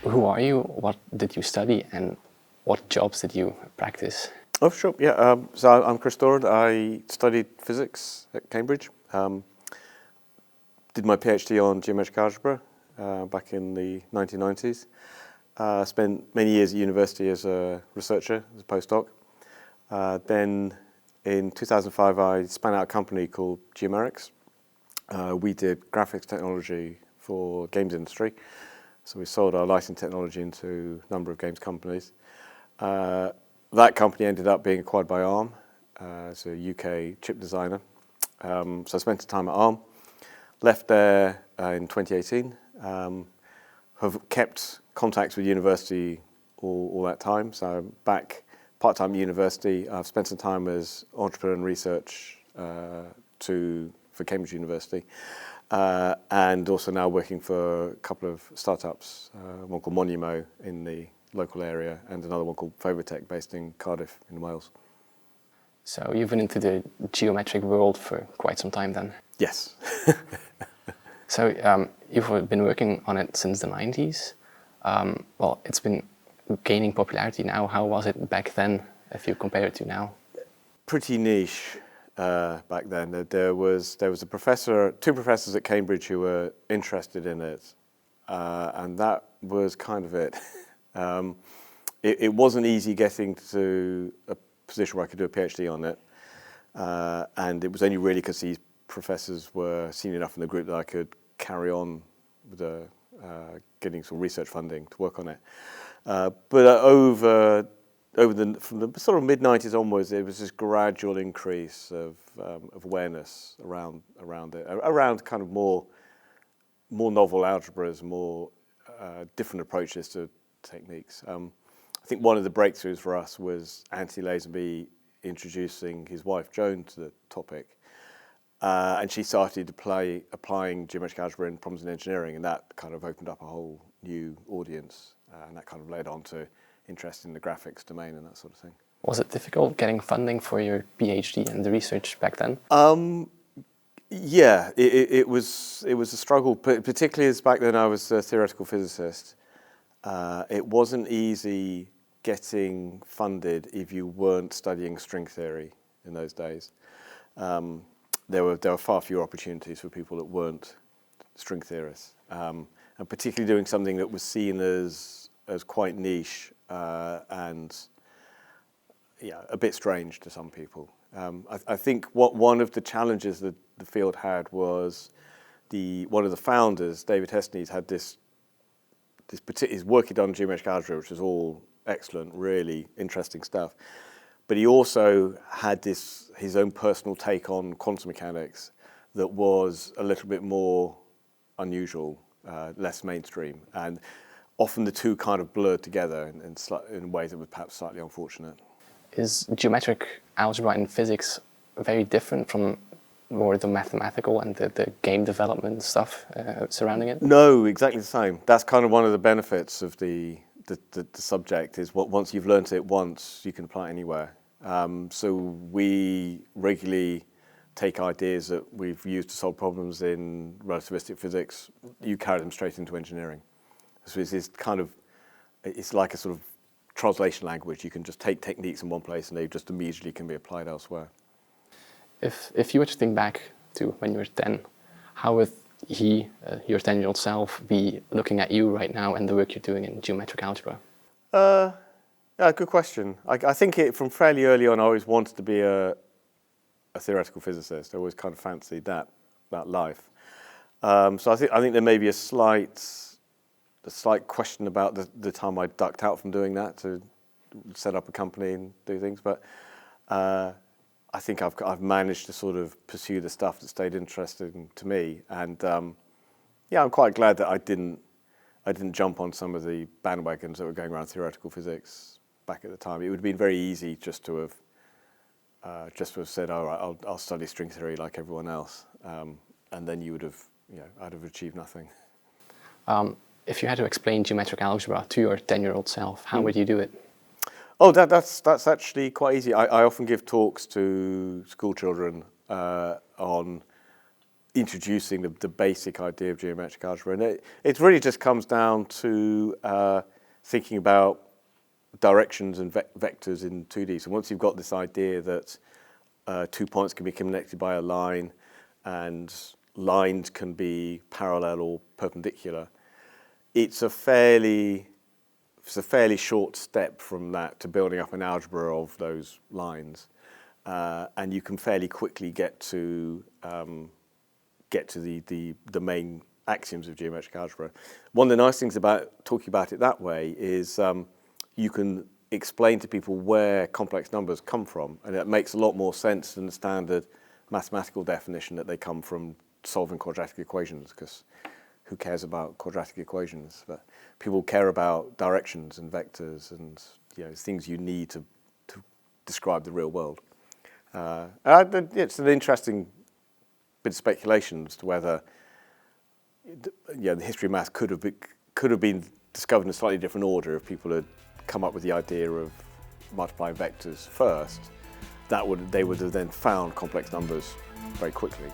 Who are you? What did you study? And what jobs did you practice? Oh, sure. Yeah. So I'm Chris Doran. I studied physics at Cambridge. Did my PhD on geometric algebra back in the 1990s. Spent many years at university as a researcher, as a postdoc. Then in 2005, I spun out a company called Geomerics. We did graphics technology for games industry. So we sold our lighting technology into a number of games companies. That company ended up being acquired by ARM as a UK chip designer. So I spent some time at ARM, left there in 2018, have kept contacts with university all that time. So I'm back part-time at university. I've spent some time as entrepreneur and research for Cambridge University. And also now working for a couple of startups, one called Monumo in the local area and another one called Fovotech based in Cardiff in Wales. So you've been into the geometric world for quite some time then? Yes. So you've been working on it since the 90s. Well, it's been gaining popularity now. How was it back then if you compare it to now? Pretty niche. Back then, there was a professor, two professors at Cambridge who were interested in it, and that was kind of it. It wasn't easy getting to a position where I could do a PhD on it, and it was only really because these professors were senior enough in the group that I could carry on with getting some research funding to work on it. But from the sort of mid-90s onwards, there was this gradual increase of awareness around it, around kind of more novel algebras, more different approaches to techniques. I think one of the breakthroughs for us was Anthony Lazenby introducing his wife Joan to the topic, and she started applying geometric algebra in problems in engineering, and that kind of opened up a whole new audience, and that kind of led on to interest in the graphics domain and that sort of thing. Was it difficult getting funding for your PhD and the research back then? Yeah, it was a struggle, particularly as back then I was a theoretical physicist. It wasn't easy getting funded if you weren't studying string theory in those days. There were far fewer opportunities for people that weren't string theorists, and particularly doing something that was seen as quite niche and a bit strange to some people. I think one of the challenges that the field had was one of the founders, David Hesnes, had his work he'd done on geometric algebra, which was all excellent, really interesting stuff. But he also had his own personal take on quantum mechanics that was a little bit more unusual, less mainstream, and often the two kind of blurred together in ways that were perhaps slightly unfortunate. Is geometric algebra in physics very different from more the mathematical and the game development stuff surrounding it? No, exactly the same. That's kind of one of the benefits of the subject is once you've learnt it once, you can apply it anywhere. So we regularly take ideas that we've used to solve problems in relativistic physics, you carry them straight into engineering. So it's like a sort of translation language. You can just take techniques in one place and they just immediately can be applied elsewhere. If you were to think back to when you were 10, how would your 10-year-old self, be looking at you right now and the work you're doing in geometric algebra? Yeah, good question. I think from fairly early on, I always wanted to be a theoretical physicist. I always kind of fancied that life. So I think there may be a slight question about the time I ducked out from doing that to set up a company and do things, but I think I've managed to sort of pursue the stuff that stayed interesting to me, and I'm quite glad that I didn't jump on some of the bandwagons that were going around theoretical physics back at the time. It would have been very easy just to have said, all right, I'll study string theory like everyone else, and then I'd have achieved nothing. If you had to explain geometric algebra to your 10-year-old self, how would you do it? Oh, that's actually quite easy. I often give talks to school children on introducing the basic idea of geometric algebra. And it really just comes down to thinking about directions and vectors in 2D. So once you've got this idea that 2 points can be connected by a line, and lines can be parallel or perpendicular, it's a fairly short step from that to building up an algebra of those lines, and you can fairly quickly get to the main axioms of geometric algebra. One of the nice things about talking about it that way is you can explain to people where complex numbers come from, and it makes a lot more sense than the standard mathematical definition that they come from solving quadratic equations, because who cares about quadratic equations? But people care about directions and vectors and things you need to describe the real world. It's an interesting bit of speculation as to whether the history of math could have been discovered in a slightly different order if people had come up with the idea of multiplying vectors first. They would have then found complex numbers very quickly.